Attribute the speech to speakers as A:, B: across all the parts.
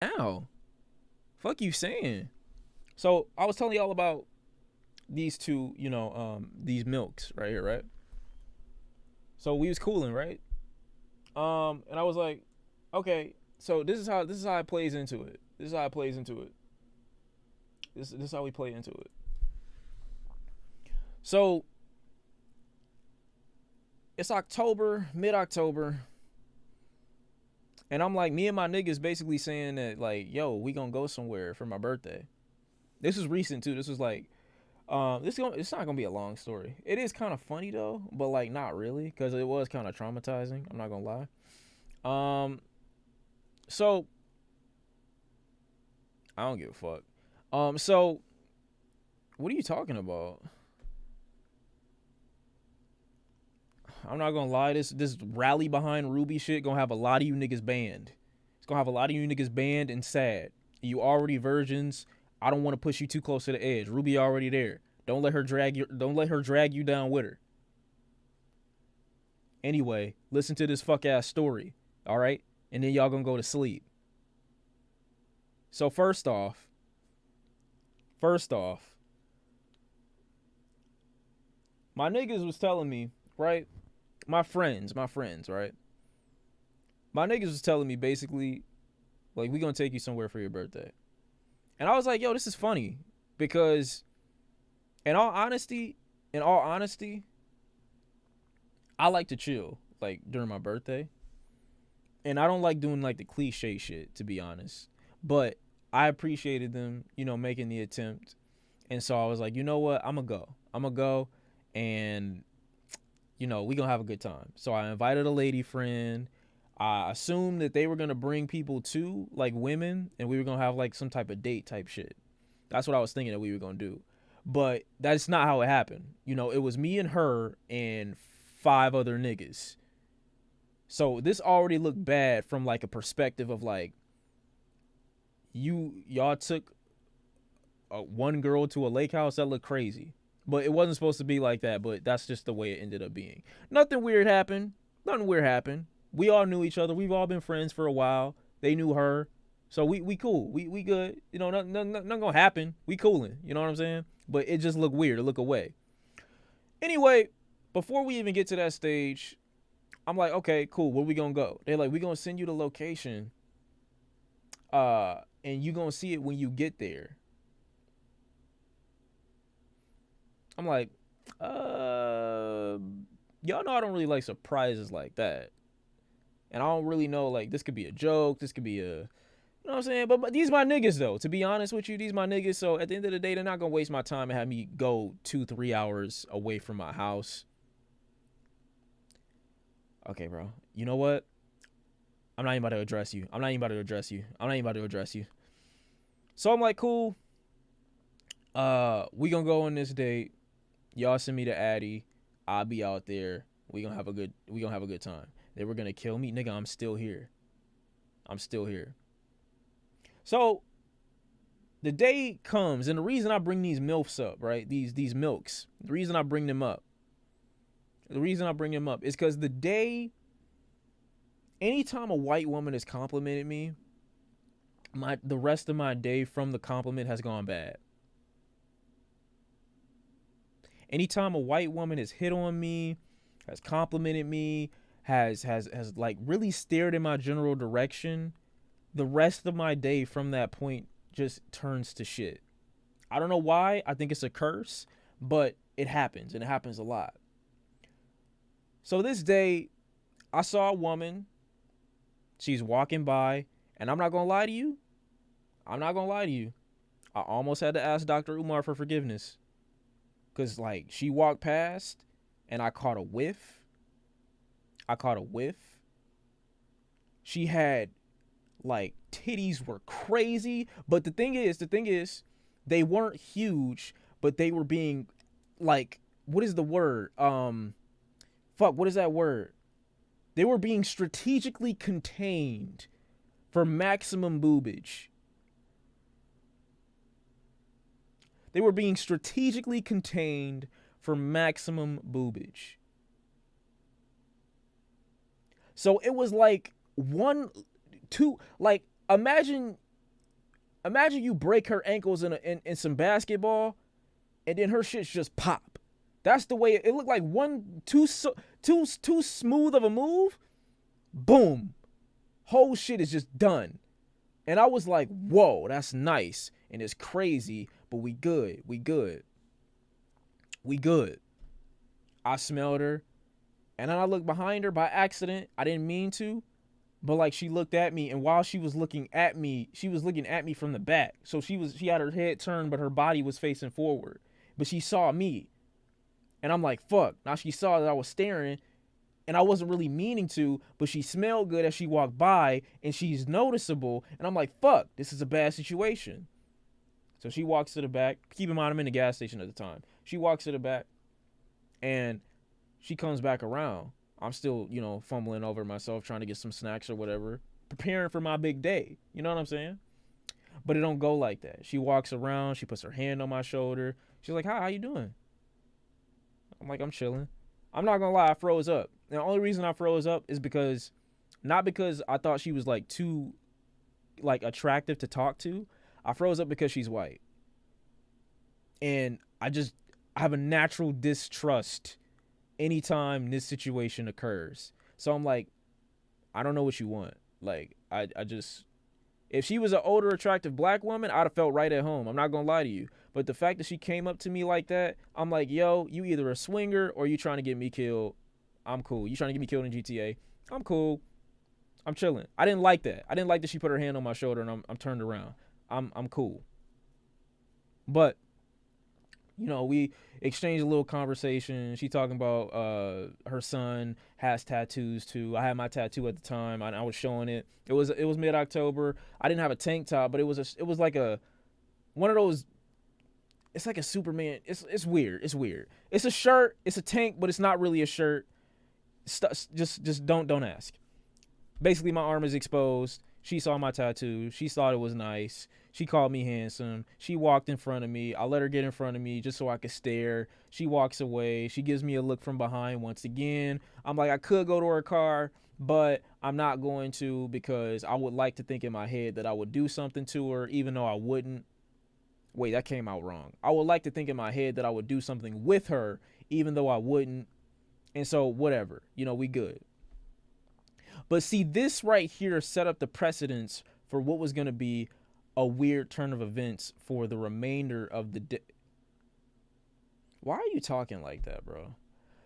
A: Now, fuck you saying. So I was telling y'all about these two, these milks right here, right? So we was cooling, right? And I was like, okay, so this is how it plays into it. This is how it plays into it. This is how we play into it. So it's October, mid October, and I'm like, me and my niggas basically saying that like, yo, we gonna go somewhere for my birthday. This is recent too. This was like, it's not gonna be a long story. It is kind of funny though, but like not really, because it was kind of traumatizing. I'm not gonna lie. So I don't give a fuck. So what are you talking about? I'm not gonna lie. This rally behind Ruby shit gonna have a lot of you niggas banned. It's gonna have a lot of you niggas banned and sad. You already virgins. I don't want to push you too close to the edge. Ruby already there. Don't let her drag you. Don't let her drag you down with her. Anyway, listen to this fuck ass story. All right, and then y'all gonna go to sleep. So first off, my niggas was telling me, right? My friends, right? My niggas was telling me basically, like, we gonna take you somewhere for your birthday. And I was like, yo, this is funny. Because in all honesty, I like to chill, like, during my birthday. And I don't like doing like the cliche shit, to be honest. But I appreciated them, making the attempt. And so I was like, you know what? I'm gonna go. I'm gonna go and we gonna have a good time. So I invited a lady friend. I assumed that they were gonna bring people too, like women, and we were gonna have like some type of date type shit. That's what I was thinking that we were gonna do. But that's not how it happened. It was me and her and five other niggas. So this already looked bad from like a perspective of like y'all took one girl to a lake house. That looked crazy. But it wasn't supposed to be like that, but that's just the way it ended up being. Nothing weird happened. Nothing weird happened. We all knew each other. We've all been friends for a while. They knew her. So we cool. We good. Nothing gonna happen. We cooling. You know what I'm saying? But it just looked weird. It looked away. Anyway, before we even get to that stage, I'm like, okay, cool. Where we gonna go? They're like, we gonna send you the location. And you gonna see it when you get there. I'm like, uh, y'all know I don't really like surprises like that. And I don't really know, like, this could be a joke. This could be you know what I'm saying? But these my niggas, though. To be honest with you, these my niggas. So at the end of the day, they're not going to waste my time and have me go 2-3 hours away from my house. Okay, bro. You know what? I'm not even about to address you. So I'm like, cool. We gonna go on this date. Y'all send me the Addy. I'll be out there. We gonna have a good time. They were gonna kill me, nigga. I'm still here. So the day comes, and the reason I bring these milfs up, right? These milks. The reason I bring them up is because anytime a white woman has complimented me, the rest of my day from the compliment has gone bad. Anytime a white woman has hit on me, has complimented me, has like really stared in my general direction, the rest of my day from that point just turns to shit. I don't know why. I think it's a curse, but it happens, and it happens a lot. So this day, I saw a woman. She's walking by, and I'm not gonna lie to you. I almost had to ask Dr. Umar for forgiveness. Cause like she walked past and I caught a whiff. She had like titties were crazy. But the thing is, they weren't huge, but they were being like, what is the word? What is that word? They were being strategically contained for maximum boobage. They were being strategically contained for maximum boobage. So it was like one, two, like imagine Imagine you break her ankles in some basketball, and then her shit's just pop. That's the way it looked like. Too smooth of a move. Boom, whole shit is just done. And I was like, whoa, that's nice, and it's crazy, but we good. I smelled her, and then I looked behind her by accident. I didn't mean to, but like she looked at me, and while she was looking at me, she was looking at me from the back. So she had her head turned, but her body was facing forward. But she saw me, and I'm like, fuck. Now she saw that I was staring, and I wasn't really meaning to, but she smelled good as she walked by, and she's noticeable, and I'm like, fuck, this is a bad situation. So she walks to the back. Keep in mind, I'm in the gas station at the time. She walks to the back, and she comes back around. I'm still, fumbling over myself, trying to get some snacks or whatever, preparing for my big day. You know what I'm saying? But it don't go like that. She walks around. She puts her hand on my shoulder. She's like, hi, how you doing? I'm like, I'm chilling. I'm not going to lie, I froze up. And the only reason I froze up is not because I thought she was like too like attractive to talk to. I froze up because she's white. And I have a natural distrust anytime this situation occurs. So I'm like, I don't know what you want. Like, if she was an older, attractive black woman, I'd have felt right at home. I'm not going to lie to you. But the fact that she came up to me like that, I'm like, yo, you either a swinger or you trying to get me killed. I'm cool. You trying to get me killed in GTA. I'm cool. I'm chilling. I didn't like that. I didn't like that she put her hand on my shoulder and I'm turned around. I'm cool. But, we exchanged a little conversation. She talking about her son has tattoos too. I had my tattoo at the time. I was showing it. It was mid-October. I didn't have a tank top, but it was like one of those. It's like a Superman. It's weird. It's a shirt. It's a tank, but it's not really a shirt. Just don't ask. Basically, my arm is exposed. She saw my tattoo. She thought it was nice. She called me handsome. She walked in front of me. I let her get in front of me just so I could stare. She walks away. She gives me a look from behind once again. I'm like, I could go to her car, but I'm not going to because I would like to think in my head that I would do something to her, even though I wouldn't. Wait, that came out wrong. I would like to think in my head that I would do something with her, even though I wouldn't. And so, whatever. We good. But see, this right here set up the precedence for what was going to be a weird turn of events for the remainder of the day. Why are you talking like that, bro?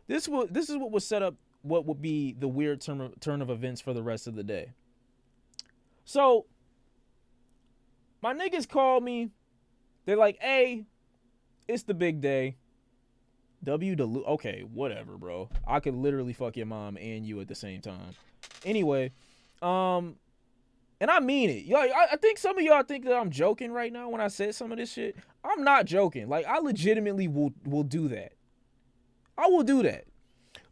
A: This is what was set up what would be the weird turn of events for the rest of the day. So, my niggas called me. They're like, hey, it's the big day. Okay, whatever, bro. I could literally fuck your mom and you at the same time. Anyway, and I mean it. I think some of y'all think that I'm joking right now when I said some of this shit. I'm not joking. Like, I legitimately will do that. I will do that.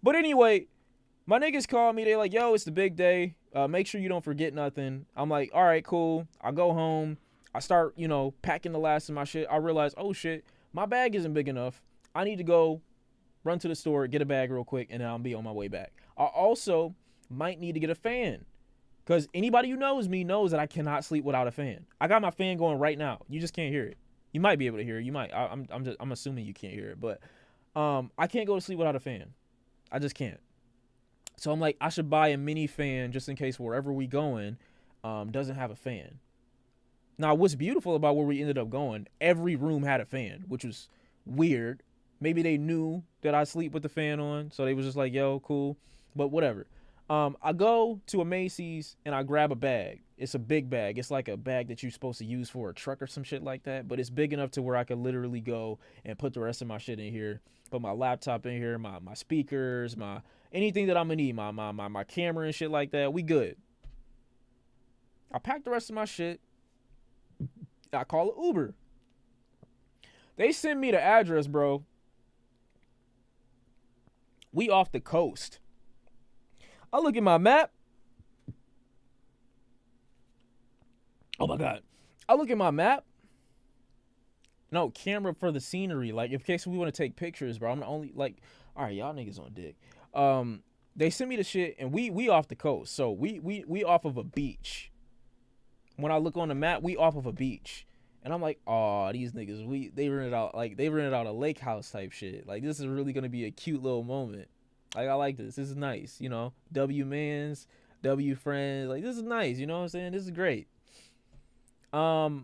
A: But anyway, my niggas called me. They're like, yo, it's the big day. Make sure you don't forget nothing. I'm like, all right, cool. I go home. I start, packing the last of my shit. I realize, oh shit, my bag isn't big enough. I need to go run to the store, get a bag real quick, and then I'll be on my way back. I also might need to get a fan. Because anybody who knows me knows that I cannot sleep without a fan. I got my fan going right now. You just can't hear it. You might be able to hear it. You might. I'm assuming you can't hear it. But I can't go to sleep without a fan. I just can't. So I'm like, I should buy a mini fan just in case wherever we going doesn't have a fan. Now, what's beautiful about where we ended up going, every room had a fan, which was weird. Maybe they knew that I sleep with the fan on, so they was just like, yo, cool. But whatever. I go to a Macy's and I grab a bag. It's a big bag. It's like a bag that you're supposed to use for a truck or some shit like that. But it's big enough to where I could literally go and put the rest of my shit in here. Put my laptop in here, my speakers, anything that I'm gonna need, my camera and shit like that. We good. I pack the rest of my shit. I call an Uber. They send me the address, bro. We off the coast. I look at my map. Oh my God. I look at my map. No, camera for the scenery. Like, in case we want to take pictures, bro. I'm only like, all right, y'all niggas on dick. They send me the shit and we off the coast. So we off of a beach. When I look on the map, we off of a beach. And I'm like, oh, these niggas, they rented out a lake house type shit. Like, this is really gonna be a cute little moment. Like, I like this. This is nice, you know. W mans, W friends. Like, this is nice, you know what I'm saying? This is great. So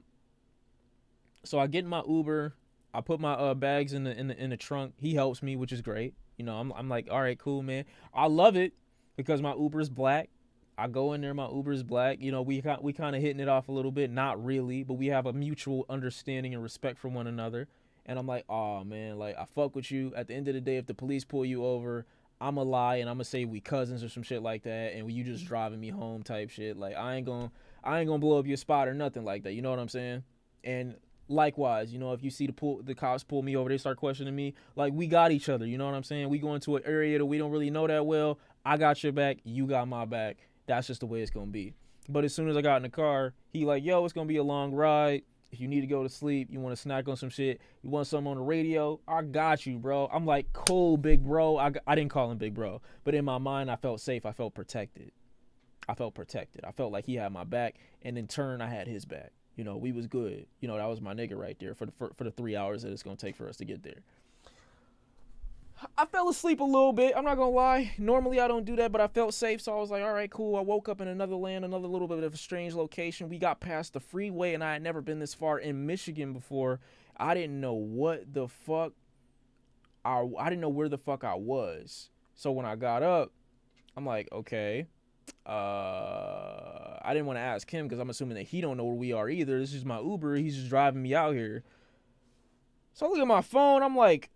A: I get in my Uber. I put my bags in the trunk. He helps me, which is great. You know, I'm like, all right, cool, man. I love it because my Uber's black. I go in there, my Uber's black. You know, we kind of hitting it off a little bit. Not really, but we have a mutual understanding and respect for one another. And I'm like, oh, man, like, I fuck with you. At the end of the day, if the police pull you over, I'm going to lie and I'm going to say we cousins or some shit like that. And you just driving me home type shit. Like, I ain't going to blow up your spot or nothing like that. You know what I'm saying? And likewise, you know, if you see the cops pull me over, they start questioning me. Like, we got each other. You know what I'm saying? We go into an area that we don't really know that well. I got your back. You got my back. That's just the way it's going to be. But as soon as I got in the car, he like, yo, it's going to be a long ride. If you need to go to sleep, you want to snack on some shit, you want something on the radio, I got you, bro. I'm like, cool, big bro. I didn't call him big bro. But in my mind, I felt safe. I felt protected. I felt like he had my back. And in turn, I had his back. You know, we was good. You know, that was my nigga right there for the 3 hours that it's going to take for us to get there. I fell asleep a little bit. I'm not going to lie. Normally, I don't do that, but I felt safe. So I was like, all right, cool. I woke up in another land, another little bit of a strange location. We got past the freeway, and I had never been this far in Michigan before. I didn't know what the fuck. I didn't know where the fuck I was. So when I got up, I'm like, okay. I didn't want to ask him because I'm assuming that he don't know where we are either. This is my Uber. He's just driving me out here. So I look at my phone. I'm like,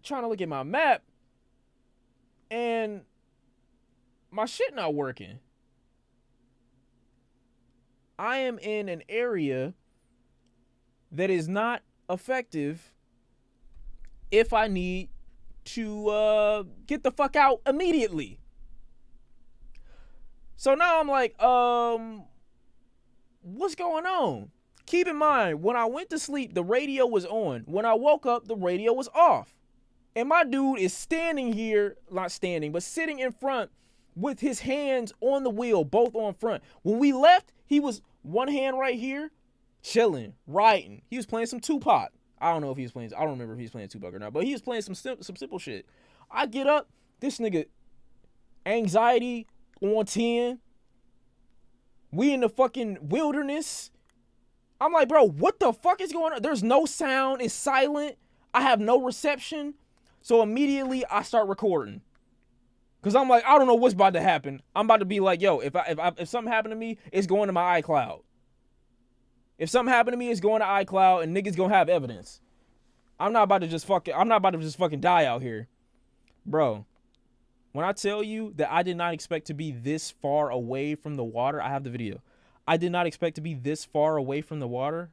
A: trying to look at my map, and my shit not working. I am in an area that is not effective if I need to get the fuck out immediately. So now I'm like, what's going on? Keep in mind, when I went to sleep, the radio was on. When I woke up, the radio was off. And my dude is standing here, not standing, but sitting in front with his hands on the wheel, both on front. When we left, he was one hand right here, chilling, writing. He was playing some Tupac. I don't remember if he was playing Tupac or not, but he was playing some simple shit. I get up, this nigga, anxiety on 10. We in the fucking wilderness. I'm like, bro, what the fuck is going on? There's no sound. It's silent. I have no reception. So immediately I start recording. Cause I'm like, I don't know what's about to happen. I'm about to be like, yo, if something happened to me, it's going to my iCloud. If something happened to me, it's going to iCloud and niggas gonna have evidence. I'm not about to just fucking die out here. Bro, when I tell you that I did not expect to be this far away from the water, I have the video. I did not expect to be this far away from the water.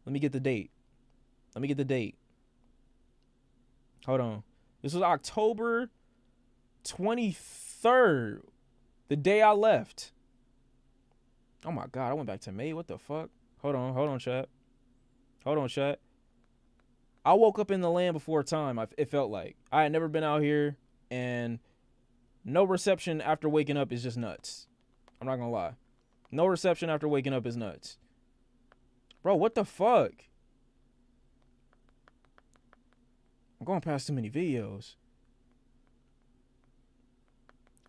A: Let me get the date. Hold on. This was October 23rd, the day I left. Oh my God, I went back to May. What the fuck? Hold on, chat. I woke up in the land before time, it felt like. I had never been out here, and no reception after waking up is just nuts. I'm not gonna lie. No reception after waking up is nuts. Bro, what the fuck? I'm going past too many videos.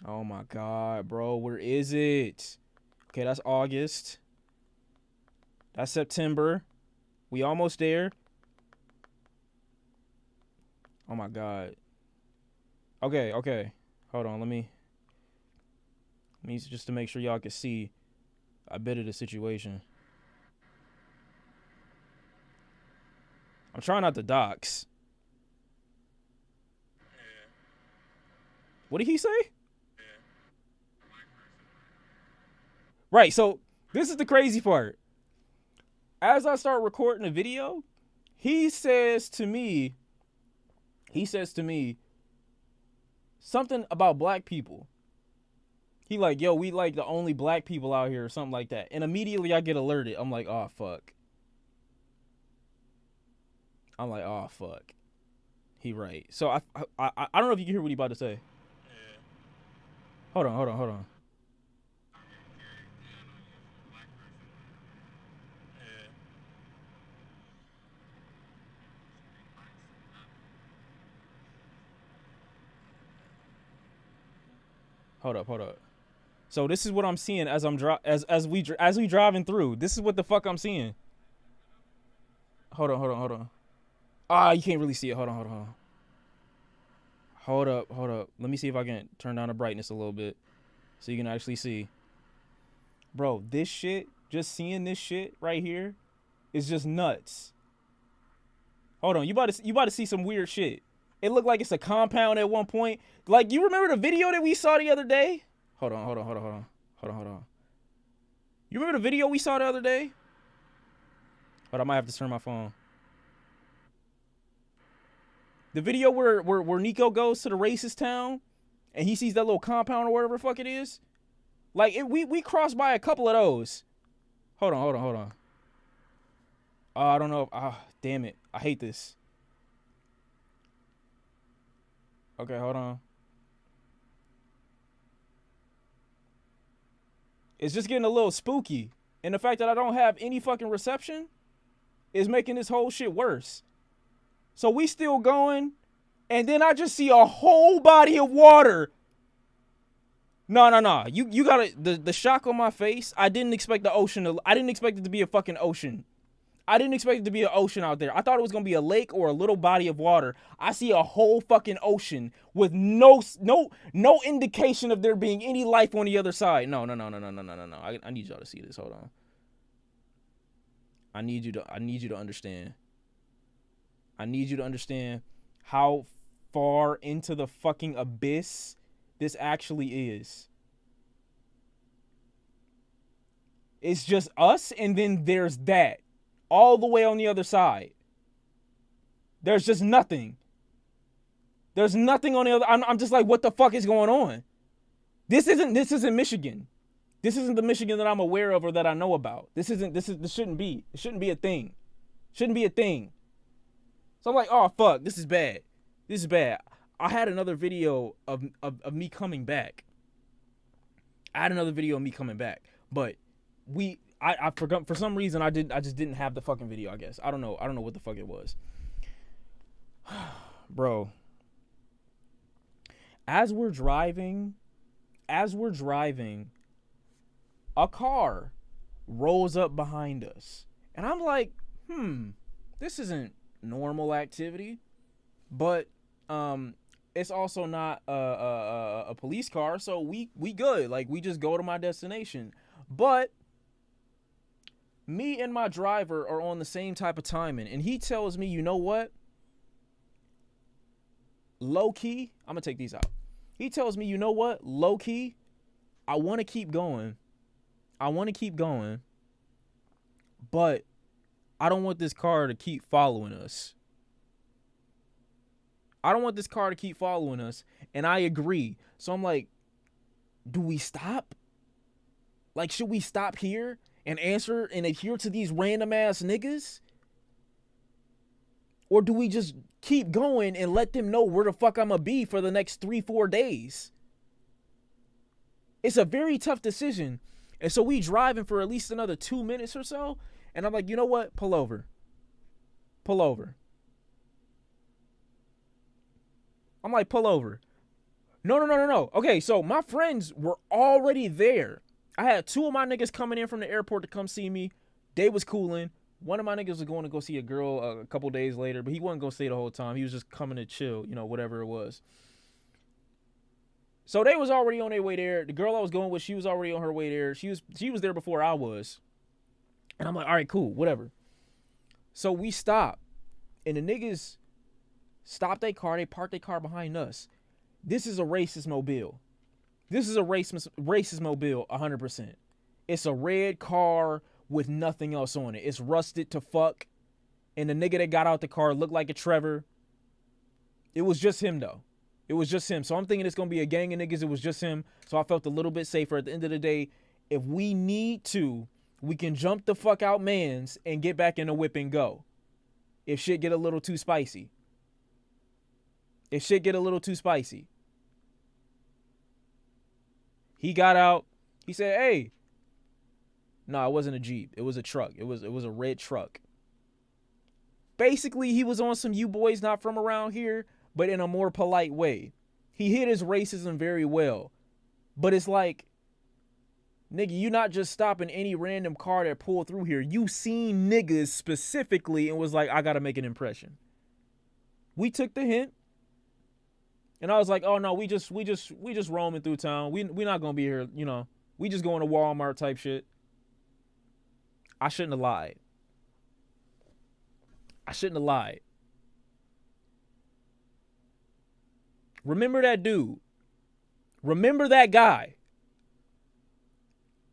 A: Oh my God, bro. Where is it? Okay, that's August. That's September. We almost there. Oh my God. Okay. Hold on, let me just to make sure y'all can see a bit of the situation. I'm trying not to dox. What did he say? Right, so this is the crazy part. As I start recording the video, he says to me something about black people. He like, yo, we like the only black people out here or something like that. And immediately I get alerted. I'm like, oh, fuck. He right. So I don't know if you can hear what he about to say. Hold on. Hold up, hold up. So this is what I'm seeing as as we driving through. This is what the fuck I'm seeing. Hold on, hold on, hold on. Ah, you can't really see it. Hold on, hold on, hold on. Hold up, hold up. Let me see if I can turn down the brightness a little bit so you can actually see. Bro, this shit, just seeing this shit right here is just nuts. Hold on, you about to see some weird shit. It looked like it's a compound at one point. Like, you remember the video that we saw the other day? Hold on, hold on, hold on, hold on. Hold on, hold on. You remember the video we saw the other day? But I might have to turn my phone. The video where Nico goes to the racist town and he sees that little compound or whatever the fuck it is. Like, we crossed by a couple of those. Hold on, hold on, hold on. I don't know. Damn it. I hate this. Okay, hold on. It's just getting a little spooky. And the fact that I don't have any fucking reception is making this whole shit worse. So we still going, and then I just see a whole body of water. No. You gotta, the shock on my face, I didn't expect the ocean I didn't expect it to be a fucking ocean. I didn't expect it to be an ocean out there. I thought it was gonna be a lake or a little body of water. I see a whole fucking ocean with no indication of there being any life on the other side. No. I need y'all to see this. Hold on. I need you to understand. I need you to understand how far into the fucking abyss this actually is. It's just us, and then there's that. All the way on the other side. There's just nothing. There's nothing on the other. I'm just like, what the fuck is going on? This isn't Michigan. This isn't the Michigan that I'm aware of or that I know about. This shouldn't be. It shouldn't be a thing. Shouldn't be a thing. So I'm like, oh fuck, this is bad. This is bad. I had another video of me coming back. But I forgot, for some reason I just didn't have the fucking video, I guess. I don't know what the fuck it was. Bro. As we're driving, a car rolls up behind us. And I'm like, this isn't normal activity. But it's also not a police car, so we good. Like, we just go to my destination. But me and my driver are on the same type of timing, and he tells me, you know what? Low key, I'm gonna take these out. He tells me, you know what? Low key, I want to keep going. But I don't want this car to keep following us. And I agree. So I'm like, do we stop? Like, should we stop here and answer and adhere to these random ass niggas? Or do we just keep going and let them know where the fuck I'm gonna be for the next 3-4 days? It's a very tough decision. And so we driving for at least another 2 minutes or so. And I'm like, you know what? Pull over. I'm like, pull over. No. Okay, so my friends were already there. I had 2 of my niggas coming in from the airport to come see me. They was cooling. One of my niggas was going to go see a girl a couple days later, but he wasn't going to stay the whole time. He was just coming to chill, whatever it was. So they was already on their way there. The girl I was going with, she was already on her way there. She was there before I was. And I'm like, all right, cool, whatever. So we stopped. And the niggas stopped their car. They parked their car behind us. This is a racist mobile. 100%. It's a red car with nothing else on it. It's rusted to fuck. And the nigga that got out the car looked like a Trevor. It was just him, though. So I'm thinking it's going to be a gang of niggas. It was just him. So I felt a little bit safer. At the end of the day, if we need to, we can jump the fuck out mans and get back in the whip and go. If shit get a little too spicy. He got out. He said, hey. No, it wasn't a Jeep. It was a truck. It was a red truck. Basically, he was on some you boys not from around here, but in a more polite way. He hid his racism very well. But it's like, nigga, you not just stopping any random car that pulled through here. You seen niggas specifically and was like, I gotta make an impression. We took the hint. And I was like, oh no, we just roaming through town. We not gonna be here, you know. We just going to Walmart type shit. I shouldn't have lied. Remember that dude. Remember that guy.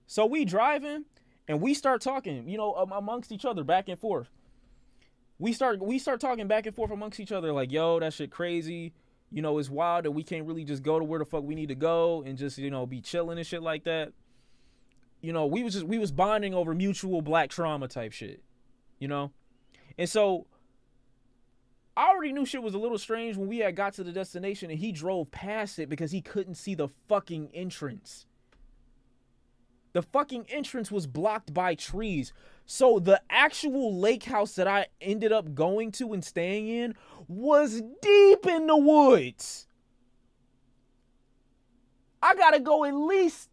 A: So we driving and we start talking, you know, amongst each other back and forth. We start talking back and forth amongst each other like, yo, that shit crazy. You know, it's wild that we can't really just go to where the fuck we need to go and just, you know, be chilling and shit like that. You know, we was bonding over mutual black trauma type shit, you know? And so I already knew shit was a little strange when we had got to the destination and he drove past it because he couldn't see the fucking entrance. The fucking entrance was blocked by trees. So the actual lake house that I ended up going to and staying in was deep in the woods. I gotta go at least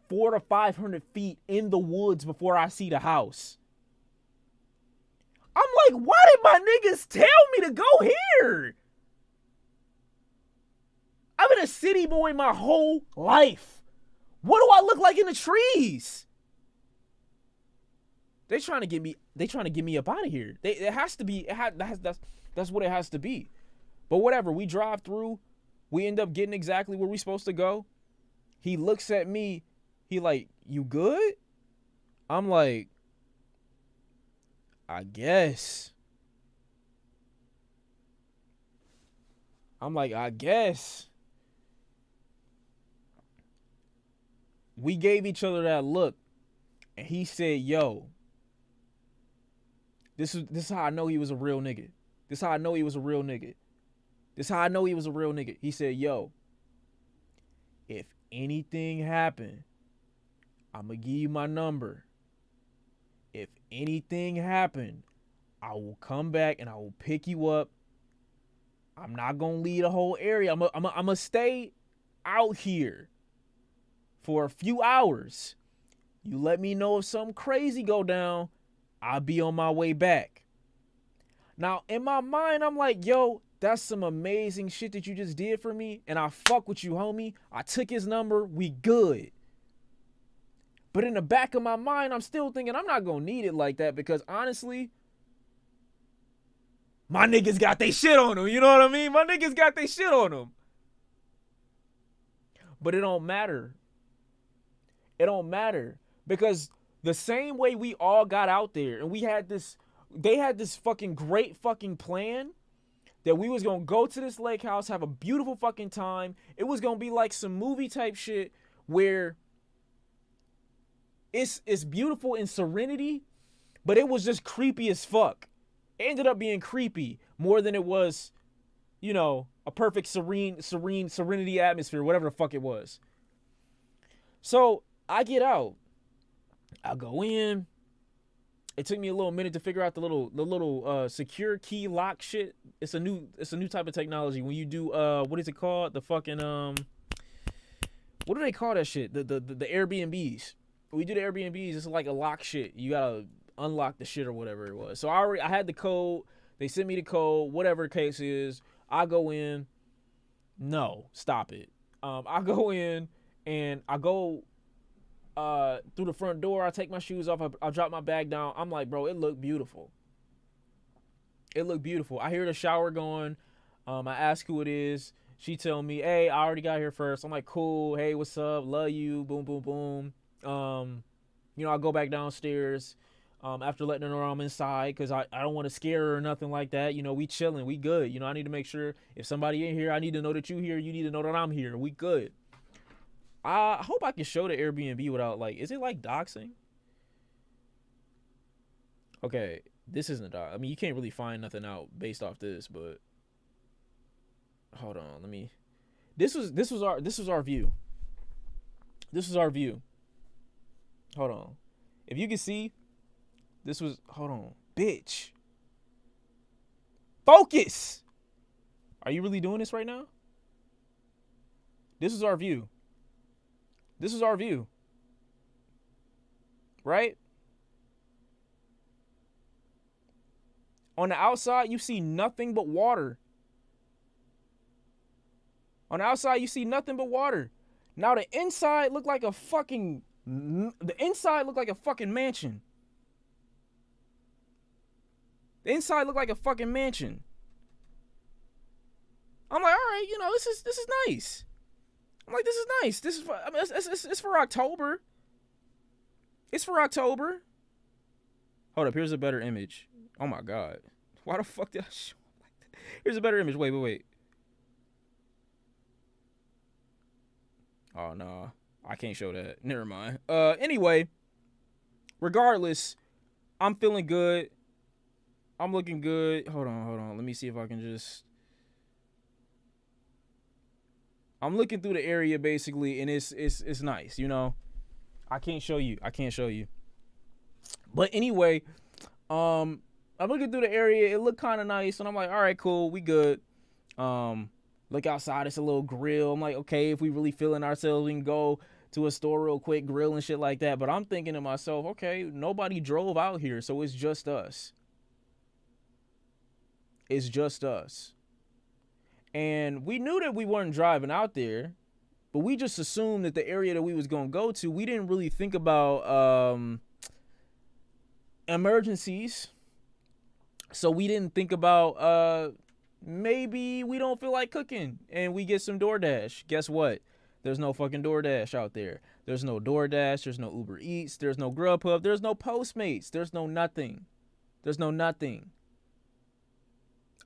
A: 400 to 500 feet in the woods before I see the house. I'm like, why did my niggas tell me to go here? I've been a city boy my whole life. What do I look like in the trees? They trying to get me up out of here. That's what it has to be. But whatever, we drive through, we end up getting exactly where we supposed to go. He looks at me, he like, you good? I'm like, I guess. We gave each other that look, and he said, yo, this is how I know he was a real nigga. He said, yo, if anything happened, I'm going to give you my number. If anything happened, I will come back and I will pick you up. I'm not going to leave the whole area. I'm going to stay out here for a few hours. You let me know if something crazy go down, I'll be on my way back. Now, in my mind, I'm like, yo, that's some amazing shit that you just did for me, and I fuck with you, homie. I took his number, we good. But in the back of my mind, I'm still thinking I'm not gonna need it like that because honestly, my niggas got they shit on them, you know what I mean? My niggas got they shit on them. But it don't matter. Because the same way we all got out there and they had this fucking great fucking plan that we was going to go to this lake house, have a beautiful fucking time. It was going to be like some movie type shit where it's beautiful in serenity, but it was just creepy as fuck. It ended up being creepy more than it was, you know, a perfect serenity atmosphere, whatever the fuck it was. So I get out. I go in. It took me a little minute to figure out the little secure key lock shit. It's a new type of technology. When you do what is it called? The fucking what do they call that shit? The Airbnbs. When you do the Airbnbs, it's like a lock shit. You gotta unlock the shit or whatever it was. So I had the code. They sent me the code. Whatever the case is, I go in. No, stop it. I go in and I go through the front door. I take my shoes off. I drop my bag down. I'm like, bro, it looked beautiful. I hear the shower going. I ask who it is. She tell me, hey, I already got here first. I'm like, cool. Hey, what's up? Love you. Boom, boom, boom. You know, I go back downstairs after letting her know I'm inside because I don't want to scare her or nothing like that. You know, we chilling. We good. You know, I need to make sure if somebody in here, I need to know that you here. You need to know that I'm here. We good. I hope I can show the Airbnb without, like, is it like doxing? Okay, this isn't a dox. I mean, you can't really find nothing out based off this, but hold on, let me. This was our view. This was our view. Hold on. If you can see, hold on, bitch. Focus. Are you really doing this right now? This is our view. This is our view. Right? On the outside, you see nothing but water. On the outside, you see nothing but water. Now the inside looked like a fucking mansion. The inside looked like a fucking mansion. I'm like, all right, this is nice. I'm like, this is nice. This is, I mean, it's for October. It's for October. Hold up, here's a better image. Oh my God. Why the fuck did I show up like that? Here's a better image. Wait. Oh, no. I can't show that. Never mind. Anyway, regardless, I'm feeling good. I'm looking good. Hold on. Let me see if I can just... I'm looking through the area, basically, and it's nice, I can't show you. But anyway, I'm looking through the area. It looked kind of nice, and I'm like, all right, cool. We good. Look outside. It's a little grill. I'm like, okay, if we really feeling ourselves, we can go to a store real quick, grill and shit like that. But I'm thinking to myself, okay, nobody drove out here, so it's just us. It's just us. And we knew that we weren't driving out there, but we just assumed that the area that we was going to go to, we didn't really think about emergencies. So we didn't think about maybe we don't feel like cooking and we get some DoorDash. Guess what? There's no fucking DoorDash out there. There's no DoorDash. There's no Uber Eats. There's no Grubhub. There's no Postmates. There's no nothing.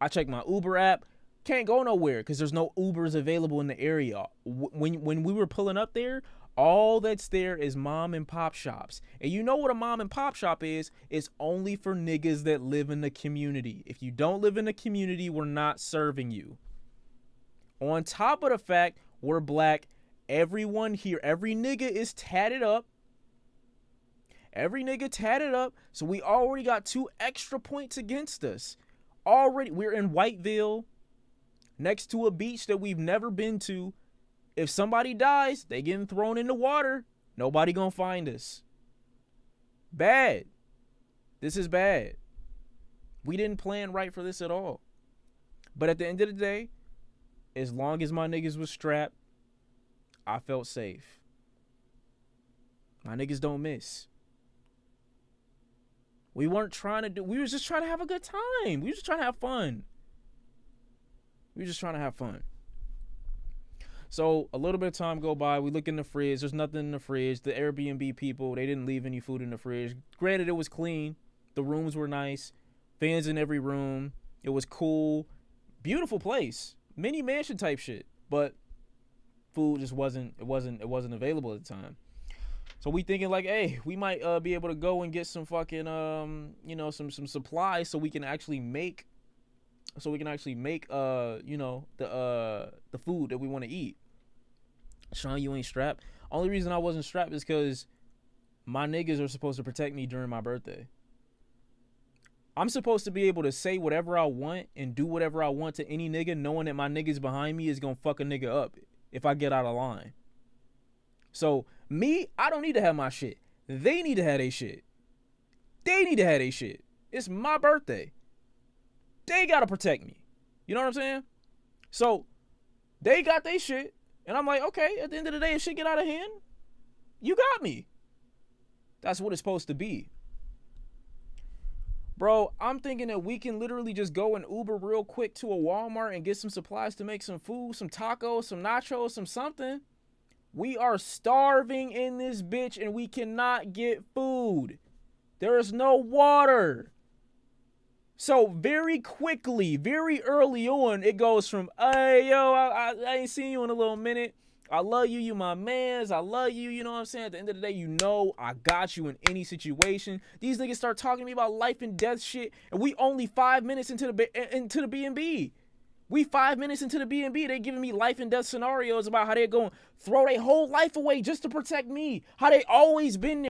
A: I checked my Uber app. Can't go nowhere because there's no Ubers available in the area. When we were pulling up there, all that's there is mom and pop shops. And you know what a mom and pop shop is? It's only for niggas that live in the community. If you don't live in the community, we're not serving you. On top of the fact, we're black. Everyone here, every nigga is tatted up. So we already got 2 extra points against us. Already, we're in Whiteville, next to a beach that we've never been to. If somebody dies, they getting thrown in the water. Nobody gonna find us. Bad. This is bad. We didn't plan right for this at all. But at the end of the day, as long as my niggas was strapped, I felt safe. My niggas don't miss. We was just trying to have a good time. We was just trying to have fun. So a little bit of time go by. We look in the fridge. There's nothing in the fridge. The Airbnb people, they didn't leave any food in the fridge. Granted, it was clean. The rooms were nice. Fans in every room. It was cool. Beautiful place. Mini mansion type shit. But food just wasn't available at the time. So we thinking like, hey, we might be able to go and get some fucking some supplies so we can actually make the food that we want to eat. Shawn, you ain't strapped. Only reason I wasn't strapped is because my niggas are supposed to protect me during my birthday. I'm supposed to be able to say whatever I want and do whatever I want to any nigga, knowing that my niggas behind me is gonna fuck a nigga up if I get out of line. So me, I don't need to have my shit. They need to have their shit. It's my birthday. They gotta protect me. You know what I'm saying? So they got their shit, and I'm like, okay, at the end of the day, if shit get out of hand, you got me. That's what it's supposed to be. Bro, I'm thinking that we can literally just go and Uber real quick to a Walmart and get some supplies to make some food, some tacos, some nachos, some something. We are starving in this bitch and we cannot get food. There is no water. So very quickly, very early on, it goes from, hey, yo, I ain't seen you in a little minute. I love you. You my mans. I love you. You know what I'm saying? At the end of the day, I got you in any situation. These niggas start talking to me about life and death shit, and we only 5 minutes into the B&B. We 5 minutes into the B&B, they giving me life and death scenarios about how they're going to throw their whole life away just to protect me. How they always been there.